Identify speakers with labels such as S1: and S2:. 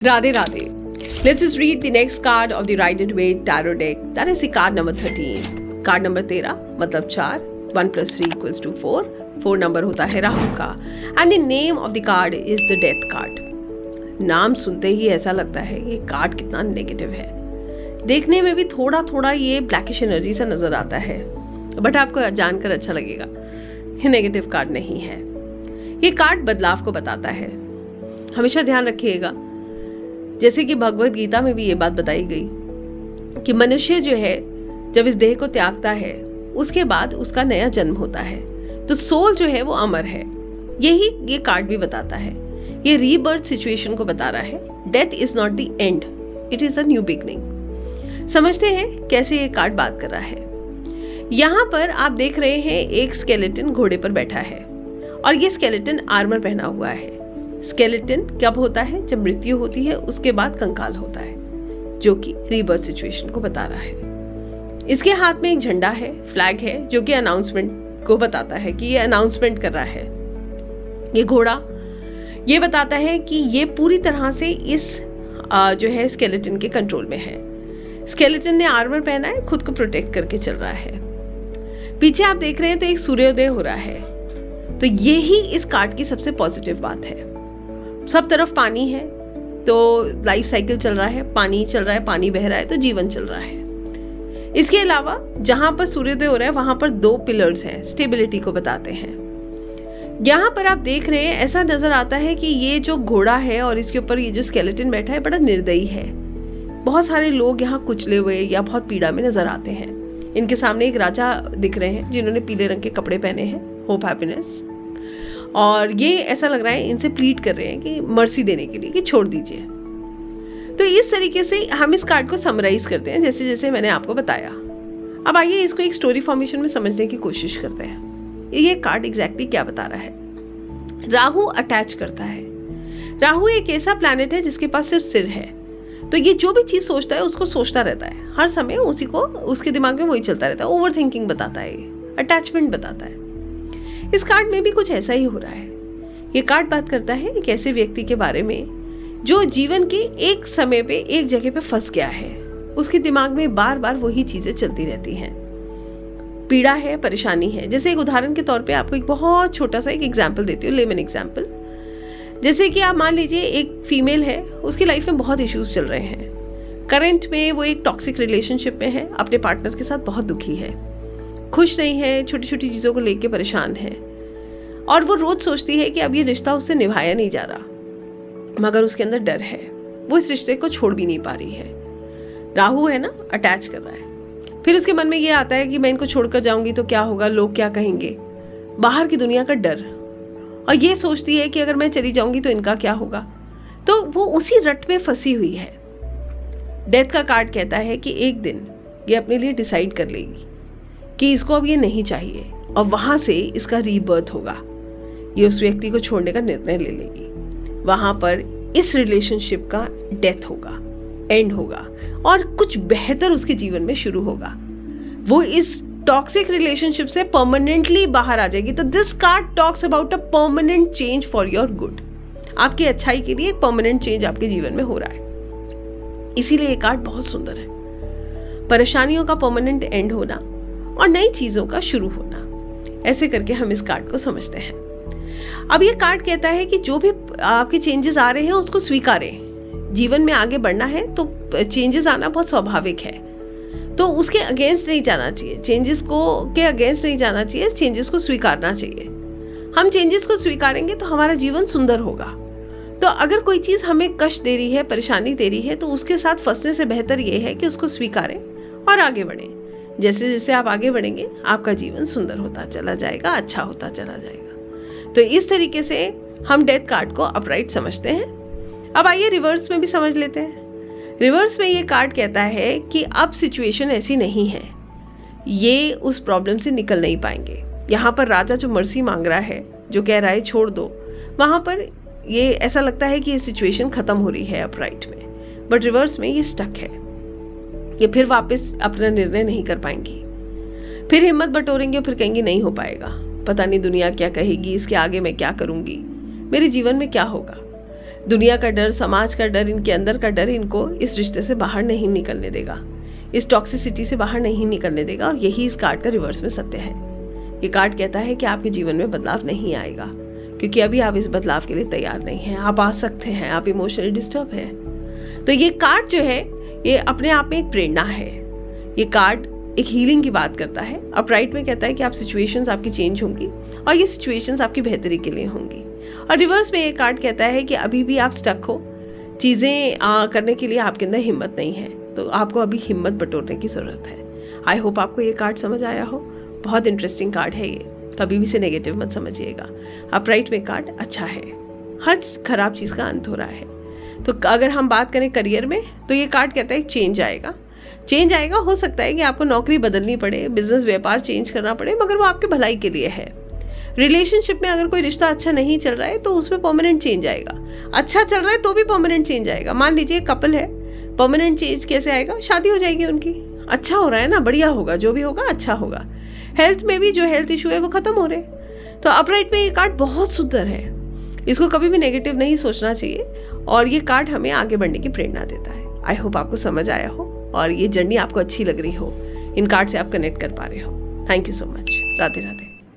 S1: Radhe Radhe. Let's just read the next card of the Rider-Waite tarot deck. That is the card number 13. Card number 13 मतलब 4. 1 plus 3 equals to 4. 4 number होता है राहु का. And the name of the card is the Death card. नाम सुनते ही ऐसा लगता है ये कार्ड कितना नेगेटिव है. देखने में भी थोड़ा थोड़ा ये ब्लैकिश एनर्जी सा नजर आता है, बट आपको जानकर अच्छा लगेगा ये नेगेटिव कार्ड नहीं है. ये कार्ड बदलाव को बताता है. हमेशा ध्यान रखिएगा, जैसे कि भगवत गीता में भी ये बात बताई गई कि मनुष्य जो है जब इस देह को त्यागता है उसके बाद उसका नया जन्म होता है, तो सोल जो है वो अमर है. यही ये कार्ड भी बताता है. ये रीबर्थ सिचुएशन को बता रहा है. Death is not the end, it is a new beginning. समझते हैं कैसे ये कार्ड बात कर रहा है. यहाँ पर आप देख रहे हैं एक स्केलेटन घोड़े पर बैठा है और ये स्केलेटन आर्मर पहना हुआ है. स्केलेटन कब होता है? जब मृत्यु होती है उसके बाद कंकाल होता है, जो कि रीबर्थ सिचुएशन को बता रहा है. इसके हाथ में एक झंडा है, फ्लैग है, जो कि अनाउंसमेंट को बताता है कि ये अनाउंसमेंट कर रहा है. ये घोड़ा ये बताता है कि ये पूरी तरह से इस जो है स्केलेटन के कंट्रोल में है. स्केलेटन ने आर्मर पहना है, खुद को प्रोटेक्ट करके चल रहा है. पीछे आप देख रहे हैं तो एक सूर्योदय हो रहा है. तो यही इस कार्ड की सबसे पॉजिटिव बात है. सब तरफ पानी है, तो लाइफ साइकिल चल रहा है, पानी चल रहा है, पानी बह रहा है, तो जीवन चल रहा है. इसके अलावा जहां पर सूर्योदय हो रहा है वहां पर 2 पिलर्स हैं, स्टेबिलिटी को बताते हैं. यहाँ पर आप देख रहे हैं ऐसा नजर आता है कि ये जो घोड़ा है और इसके ऊपर ये जो स्केलेटन बैठा है बड़ा निर्दयी है. बहुत सारे लोग यहाँ कुचले हुए या बहुत पीड़ा में नजर आते हैं. इनके सामने एक राजा दिख रहे हैं जिन्होंने पीले रंग के कपड़े पहने हैं, होप हैप्पीनेस, और ये ऐसा लग रहा है इनसे प्लीड कर रहे हैं कि मर्सी देने के लिए कि छोड़ दीजिए. तो इस तरीके से हम इस कार्ड को समराइज करते हैं जैसे जैसे मैंने आपको बताया. अब आइए इसको एक स्टोरी फॉर्मेशन में समझने की कोशिश करते हैं. ये कार्ड एग्जैक्टली क्या बता रहा है. राहु अटैच करता है. राहु एक ऐसा प्लैनेट है जिसके पास सिर्फ सिर है, तो ये जो भी चीज सोचता है उसको सोचता रहता है हर समय, उसी को उसके दिमाग में वही चलता रहता है. ओवर थिंकिंग बताता है, अटैचमेंट बताता है. इस कार्ड में भी कुछ ऐसा ही हो रहा है. ये कार्ड बात करता है एक ऐसे व्यक्ति के बारे में जो जीवन के एक समय पे एक जगह पे फंस गया है. उसके दिमाग में बार बार वही चीजें चलती रहती हैं. पीड़ा है, परेशानी है. जैसे एक उदाहरण के तौर पे आपको एक बहुत छोटा सा एक एग्जाम्पल देती हूँ, लेमन एग्जाम्पल. जैसे कि आप मान लीजिए एक फीमेल है, उसकी लाइफ में बहुत इश्यूज चल रहे हैं. करंट में वो एक टॉक्सिक रिलेशनशिप में है, अपने पार्टनर के साथ बहुत दुखी है, खुश नहीं है, छोटी छोटी चीज़ों को लेके परेशान है, और वो रोज सोचती है कि अब ये रिश्ता उससे निभाया नहीं जा रहा, मगर उसके अंदर डर है, वो इस रिश्ते को छोड़ भी नहीं पा रही है. राहु है ना, अटैच कर रहा है. फिर उसके मन में ये आता है कि मैं इनको छोड़कर जाऊंगी तो क्या होगा, लोग क्या कहेंगे, बाहर की दुनिया का डर, और ये सोचती है कि अगर मैं चली जाऊंगी तो इनका क्या होगा. तो वो उसी रट में फंसी हुई है. डेथ का कार्ड कहता है कि एक दिन ये अपने लिए डिसाइड कर लेगी कि इसको अब ये नहीं चाहिए, और वहां से इसका रीबर्थ होगा. ये उस व्यक्ति को छोड़ने का निर्णय ले लेगी. वहां पर इस रिलेशनशिप का डेथ होगा, एंड होगा, और कुछ बेहतर उसके जीवन में शुरू होगा. वो इस टॉक्सिक रिलेशनशिप से परमानेंटली बाहर आ जाएगी. तो this card talks about a permanent change for your good. आपकी अच्छाई के लिए एक परमानेंट चेंज आपके जीवन में हो रहा है. इसीलिए ये कार्ड बहुत सुंदर है. परेशानियों का परमानेंट एंड होना और नई चीजों का शुरू होना, ऐसे करके हम इस कार्ड को समझते हैं. अब ये कार्ड कहता है कि जो भी आपके चेंजेस आ रहे हैं उसको स्वीकारें. जीवन में आगे बढ़ना है तो चेंजेस आना बहुत स्वाभाविक है, तो उसके अगेंस्ट नहीं जाना चाहिए, चेंजेस को के अगेंस्ट नहीं जाना चाहिए, चेंजेस को स्वीकारना चाहिए. हम चेंजेस को स्वीकारेंगे तो हमारा जीवन सुंदर होगा. तो अगर कोई चीज़ हमें कष्ट दे रही है, परेशानी दे रही है, तो उसके साथ फंसने से बेहतर ये है कि उसको स्वीकारें और आगे बढ़ें. जैसे जैसे आप आगे बढ़ेंगे आपका जीवन सुंदर होता चला जाएगा, अच्छा होता चला जाएगा. तो इस तरीके से हम डेथ कार्ड को अपराइट समझते हैं. अब आइए रिवर्स में भी समझ लेते हैं. रिवर्स में ये कार्ड कहता है कि अब सिचुएशन ऐसी नहीं है, ये उस प्रॉब्लम से निकल नहीं पाएंगे. यहाँ पर राजा जो मर्सी मांग रहा है, जो कह रहा है छोड़ दो, वहाँ पर ये ऐसा लगता है कि ये सिचुएशन खत्म हो रही है अपराइट में, बट रिवर्स में ये स्टक है. ये फिर वापस अपना निर्णय नहीं कर पाएंगी, फिर हिम्मत बटोरेंगे, फिर कहेंगे नहीं हो पाएगा, पता नहीं दुनिया क्या कहेगी, इसके आगे मैं क्या करूँगी, मेरे जीवन में क्या होगा. दुनिया का डर, समाज का डर, इनके अंदर का डर इनको इस रिश्ते से बाहर नहीं निकलने देगा, इस टॉक्सिसिटी से बाहर नहीं निकलने देगा। और यही इस कार्ड का रिवर्स में सत्य है। ये कार्ड कहता है कि आपके जीवन में बदलाव नहीं आएगा, क्योंकि अभी आप इस बदलाव के लिए तैयार नहीं हैं। आप आ सकते हैं, आप इमोशनली डिस्टर्ब हैं। तो ये कार्ड जो है ये अपने आप में एक प्रेरणा है। ये कार्ड एक हीलिंग की बात करता है। अपराइट में कहता है कि आप सिचुएशंस आपकी चेंज होंगी और ये सिचुएशंस आपकी बेहतरी के लिए होंगी। और रिवर्स में ये कार्ड कहता है कि अभी भी आप स्टक हो, चीज़ें करने के लिए आपके अंदर हिम्मत नहीं है, तो आपको अभी हिम्मत बटोरने की ज़रूरत है। आई होप आपको ये कार्ड समझ आया हो। बहुत इंटरेस्टिंग कार्ड है ये, कभी भी से नेगेटिव मत समझिएगा। अपराइट में कार्ड अच्छा है, हर खराब चीज़ का अंत हो रहा है। तो अगर हम बात करें करियर में, तो ये कार्ड कहता है चेंज आएगा। चेंज आएगा, हो सकता है कि आपको नौकरी बदलनी पड़े, बिजनेस व्यापार चेंज करना पड़े, मगर वो आपके भलाई के लिए है। रिलेशनशिप में अगर कोई रिश्ता अच्छा नहीं चल रहा है तो उसमें परमानेंट चेंज आएगा। अच्छा चल रहा है तो भी परमानेंट चेंज आएगा। मान लीजिए कपल है, परमानेंट चेंज कैसे आएगा? शादी हो जाएगी उनकी, अच्छा हो रहा है ना, बढ़िया होगा, जो भी होगा अच्छा होगा। हेल्थ में भी जो हेल्थ इशू है वो खत्म हो रहे। तो अपराइट में ये कार्ड बहुत सुंदर है, इसको कभी भी नेगेटिव नहीं सोचना चाहिए और ये कार्ड हमें आगे बढ़ने की प्रेरणा देता है। आई होप आपको समझ आया हो और ये जर्नी आपको अच्छी लग रही हो, इन कार्ड से आप कनेक्ट कर पा रहे हो। Thank you so much. Radhe Radhe.